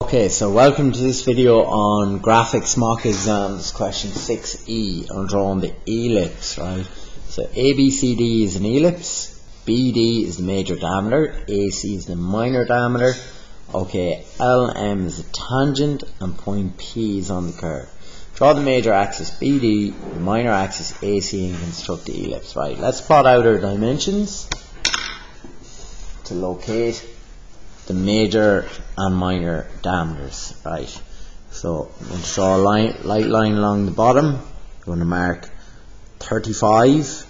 Okay, so welcome to this video on graphics mock exams, question 6e. I'm drawing the ellipse, right? So ABCD is an ellipse, BD is the major diameter, AC is the minor diameter. Okay, LM is a tangent and point P is on the curve. Draw the major axis BD, the minor axis AC, and construct the ellipse, right? Let's plot out our dimensions to locate the major and minor diameters, right? So I'm going to draw a light line along the bottom. I'm going to mark 35,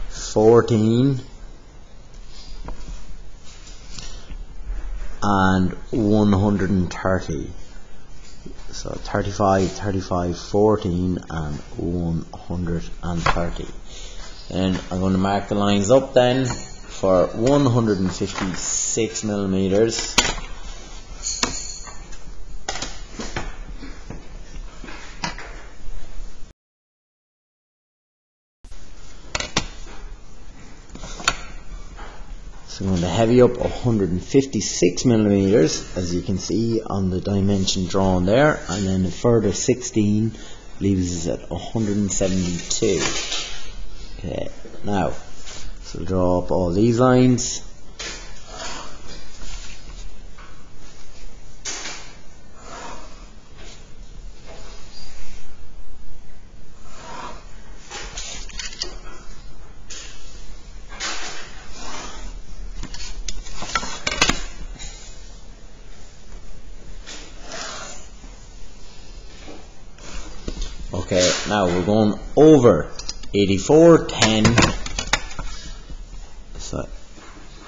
14, and 130. So 35, 14 and 130. And I'm going to mark the lines up then for 156 millimeters. So I'm going to heavy up 156 millimeters, as you can see on the dimension drawn there, and then a further 16 leaves us at 172. Okay, now, so we'll draw up all these lines. Okay, now we're going over 84, 10. So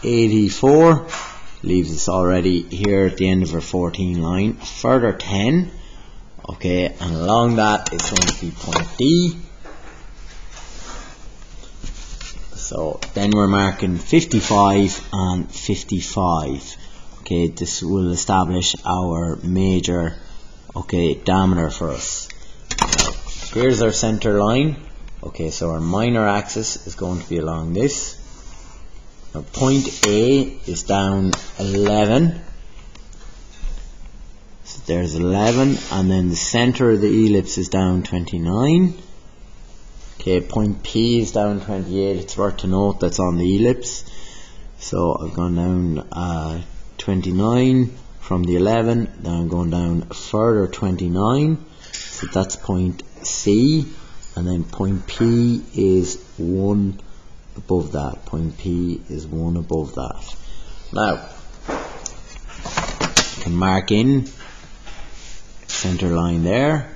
84 leaves us already here at the end of our 14 line. A further 10. Okay, and along that it's going to be point D. So then we're marking 55 and 55. Okay, this will establish our major diameter for us. Here's our center line. Okay, so our minor axis is going to be along this. Now point A is down 11. So there's 11, and then the center of the ellipse is down 29. Okay, point P is down 28. It's worth to note that's on the ellipse. So I've gone down 29 from the 11. Then I'm going down a further 29. So that's point C, and then point P is 1 above that. Point P is 1 above that. Now, you can mark in center line there.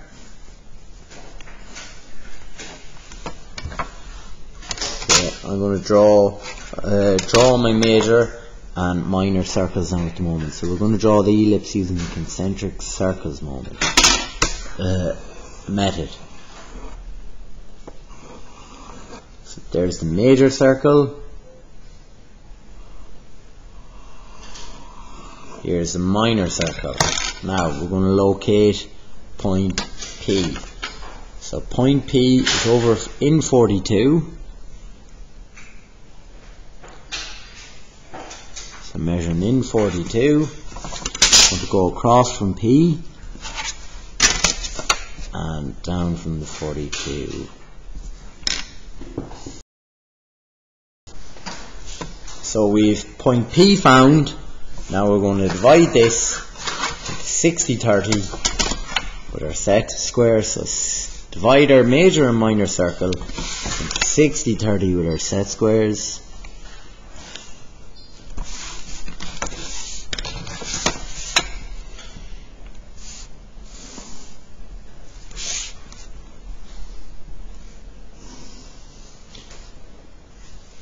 Okay, I'm going to draw my major and minor circles now at the moment. So we're going to draw the ellipse using the concentric circles method. So there's the major circle. Here's the minor circle. Now we're going to locate point P. So point P is over in 42. So measuring in 42. I'm going to go across from P and down from the 42. So we've point P found. Now we're going to divide this into 60-30 with our set squares. So divide our major and minor circle into 60-30 with our set squares.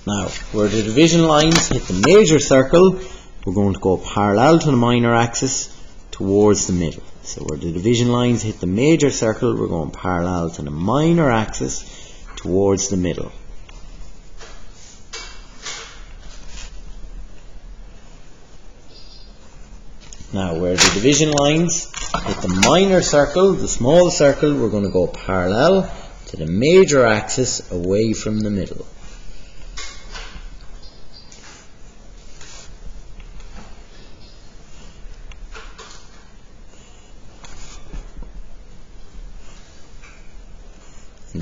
Now, where the division lines hit the major circle, we're going to go parallel to the minor axis towards the middle. So where the division lines hit the major circle, we're going parallel to the minor axis towards the middle. Now, where the division lines hit the minor circle, the small circle, we're going to go parallel to the major axis away from the middle.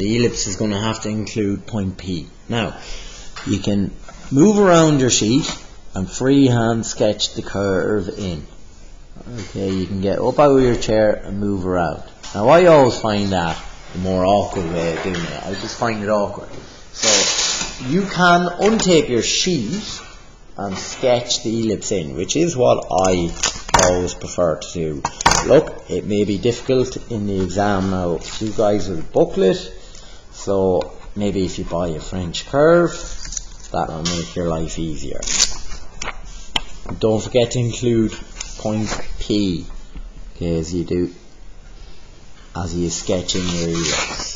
the ellipse is going to have to include point P. Now, you can move around your sheet and freehand sketch the curve in. Okay, you can get up out of your chair and move around. Now, I always find that the more awkward way of doing it. I just find it awkward. So, you can untape your sheet and sketch the ellipse in, which is what I always prefer to do. Look, it may be difficult in the exam now. You guys with a booklet, so maybe if you buy a French curve, that will make your life easier. Don't forget to include point P, okay, as you sketch in your ellipse.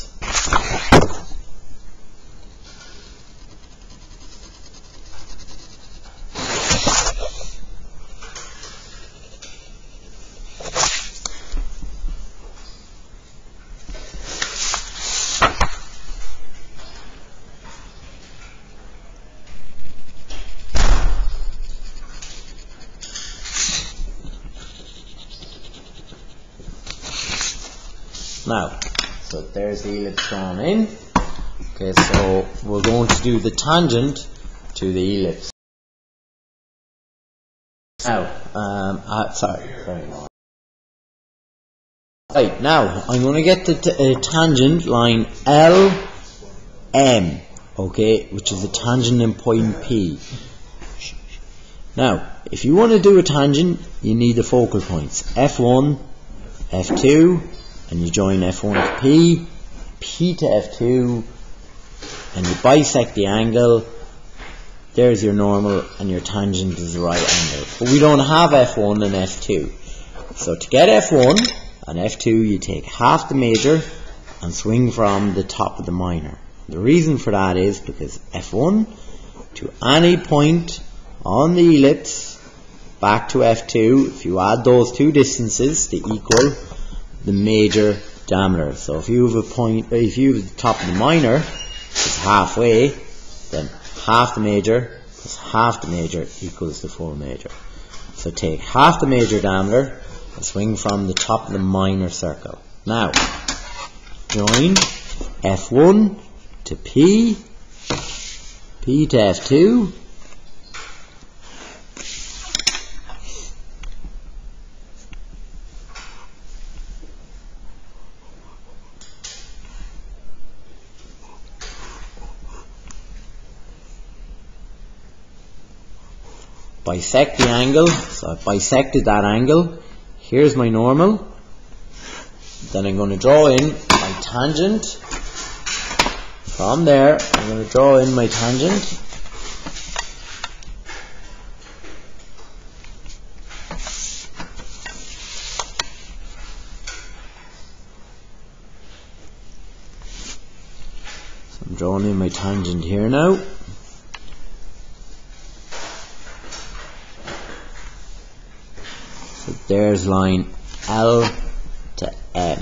Now, so there's the ellipse drawn in. Okay, so we're going to do the tangent to the ellipse. Now, sorry. Right, now I'm going to get the tangent line LM, okay, which is the tangent in point P. Now, if you want to do a tangent, you need the focal points F1, F2, and you join F1 to P, P to F2, and you bisect the angle. There's your normal, and your tangent is the right angle. But we don't have F1 and F2. So to get F1 and F2, you take half the major and swing from the top of the minor. The reason for that is because F1 to any point on the ellipse back to F2, if you add those two distances, they equal the major diameter. So if you have the top of the minor is halfway, then half the major plus half the major equals the full major. So take half the major diameter and swing from the top of the minor circle. Now, join F1 to P, P to F2, bisect the angle. So I've bisected that angle. Here's my normal. Then I'm going to draw in my tangent. From there, I'm going to draw in my tangent. So I'm drawing in my tangent here now. There's line L to M.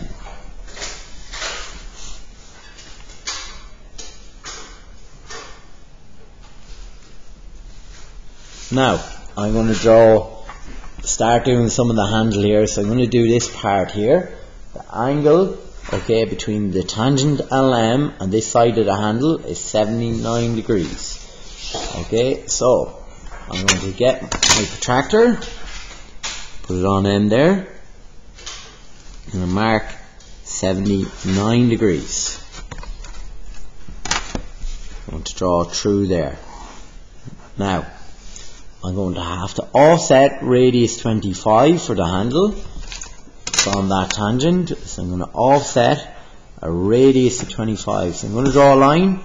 Now, I'm going to start doing some of the handle here. So I'm going to do this part here. The angle, okay, between the tangent LM and this side of the handle is 79 degrees. Okay, so I'm going to get my protractor. Put it on end there. I'm going to mark 79 degrees. I want to draw through there. Now, I'm going to have to offset radius 25 for the handle from that tangent. So I'm going to offset a radius of 25. So I'm going to draw a line.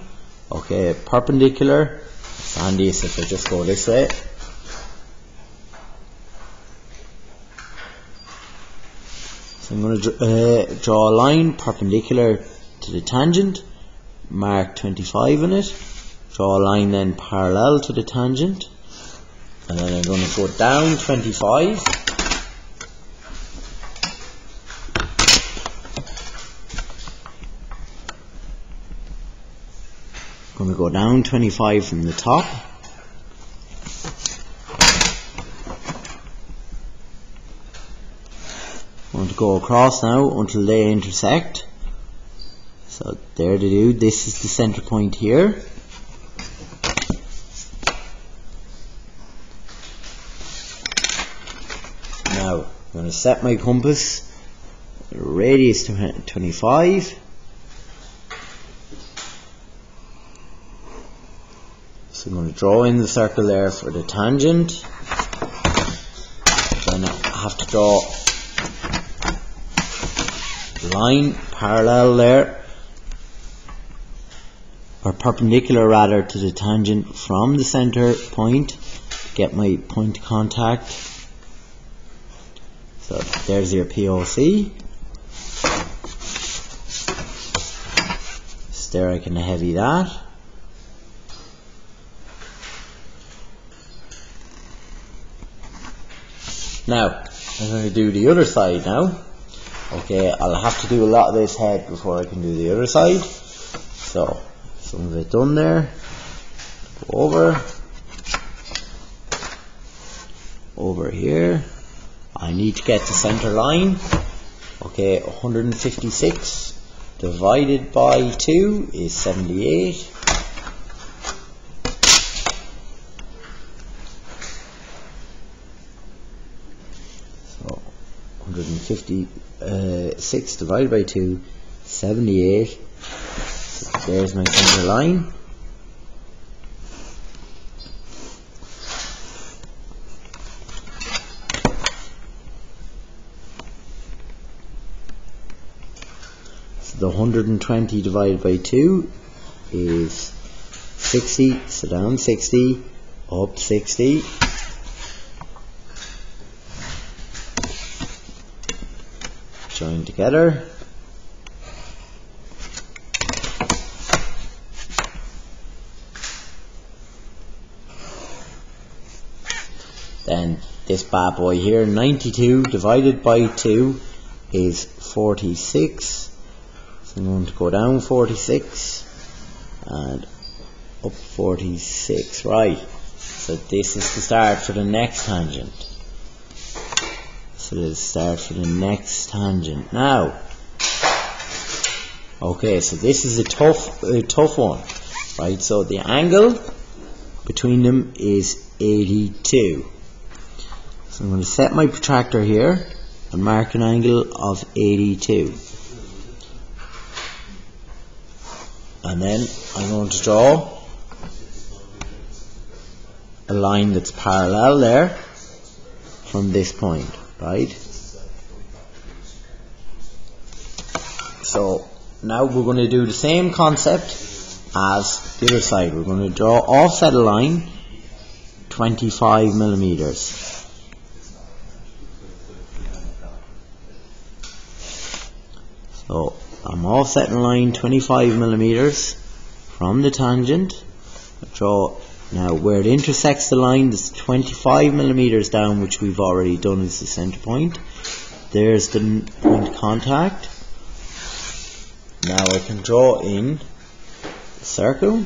Okay, perpendicular. It's handiest if I just go this way. So I'm going to draw a line perpendicular to the tangent, mark 25 in it, draw a line then parallel to the tangent, and then I'm going to go down 25, I'm going to go down 25 from the top, I'm going to go across now until they intersect. So So there to do, this is the center point here. Now I'm going to set my compass, radius to 25. So I'm going to draw in the circle there for the tangent. Then I have to draw a line parallel there, or perpendicular rather, to the tangent from the center point. Get my point of contact. So there's your POC. So there I can heavy that. Now, I'm going to do the other side now. Okay, I'll have to do a lot of this head before I can do the other side. So, some of it done there. Go over here. I need to get the center line. Okay, 156 divided by 2 is 78. So 156 divided by 2, 78. So there's my center line. The 120 divided by 2 is 60, so down 60, up 60. Join together. Then this bad boy here, 92 divided by 2 is 46. So I'm going to go down 46 and up 46, right. So this is the start for the next tangent. So this is the start for the next tangent. Now, okay, so this is a tough one, right. So the angle between them is 82. So I'm going to set my protractor here and mark an angle of 82. And then I'm going to draw a line that's parallel there from this point, right? So now we're going to do the same concept as the other side. We're going to draw offset a line 25 millimeters. So I'm offsetting a line 25 millimeters from the tangent. I draw now where it intersects the line. There's 25 millimeters down, which we've already done as the center point. There's the point of contact. Now I can draw in a circle.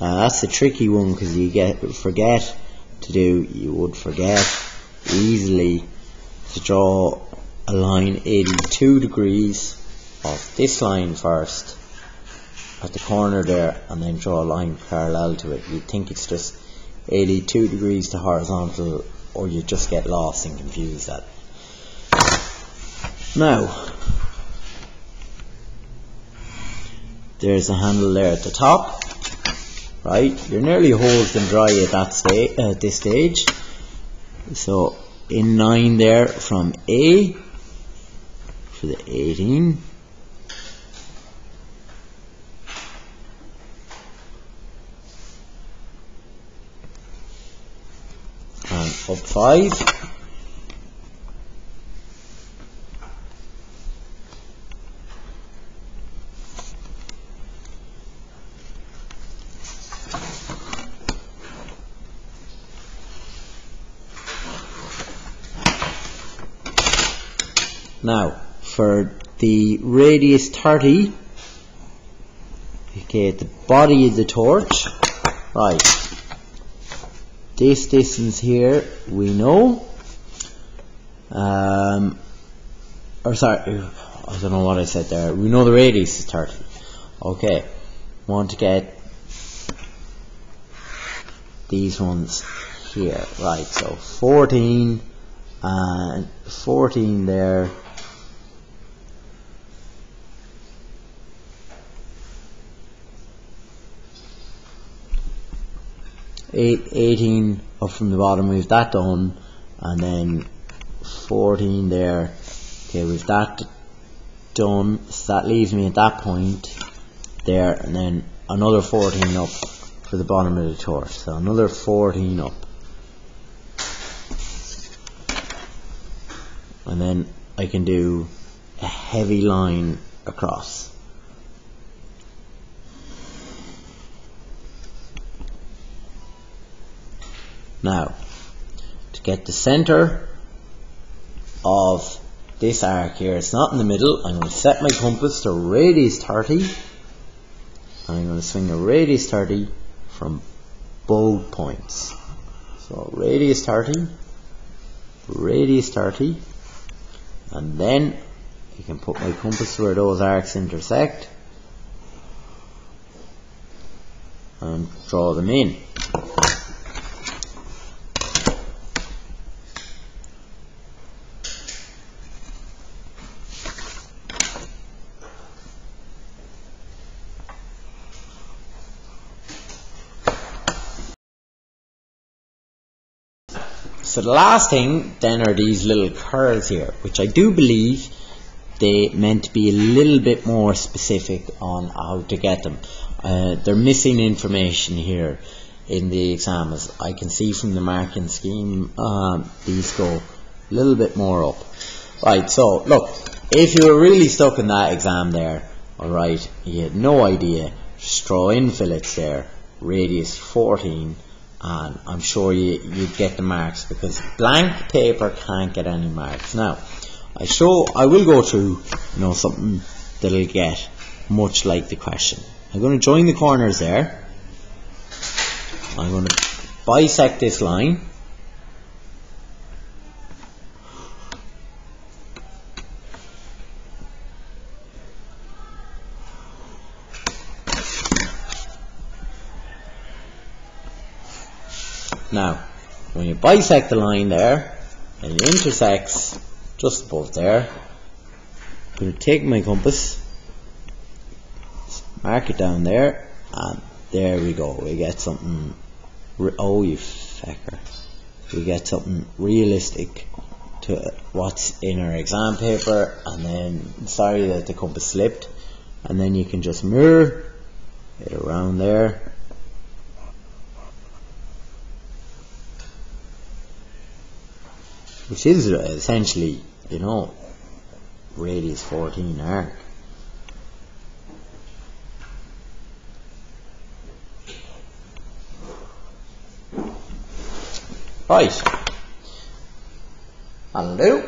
Now that's a tricky one because you forget to do. You would forget easily to draw a line 82 degrees of this line first at the corner there, and then draw a line parallel to it. You'd think it's just 82 degrees to horizontal, or you just get lost and confused at it. Now, there's a handle there at the top, right? You're nearly hosed and dry at this stage. So in 9 there from A for the 18. And up 5. Now, for the radius 30, okay, at the body of the torch, right, this distance here we know, I don't know what I said there. We know the radius is 30. Okay, want to get these ones here, right? So 14 and 14 there. 18 up from the bottom, we've that done, and then 14 there. Okay, we've that done, so that leaves me at that point there, and then another 14 up for the bottom of the torch, so another 14 up, and then I can do a heavy line across. Now, to get the center of this arc here, it's not in the middle, I'm going to set my compass to radius 30, and I'm going to swing a radius 30 from both points. So radius 30, and then you can put my compass where those arcs intersect and draw them in. So the last thing then are these little curves here, which I do believe they meant to be a little bit more specific on how to get them. They're missing information here in the exam, as I can see from the marking scheme. These go a little bit more up. Right, so look, if you were really stuck in that exam there, alright, you had no idea, just draw in fillets there, radius 14, and I'm sure you'd get the marks, because blank paper can't get any marks. Now, I will go through, something that'll get much like the question. I'm going to join the corners there. I'm going to bisect this line. Now, when you bisect the line there, and it intersects just above there, I'm going to take my compass, mark it down there, and there we go. We get something, oh you fecker, we get something realistic to what's in our exam paper. And then, sorry that the compass slipped, and then you can just mirror it around there. Which is essentially, radius 14 arc. Right. That'll do.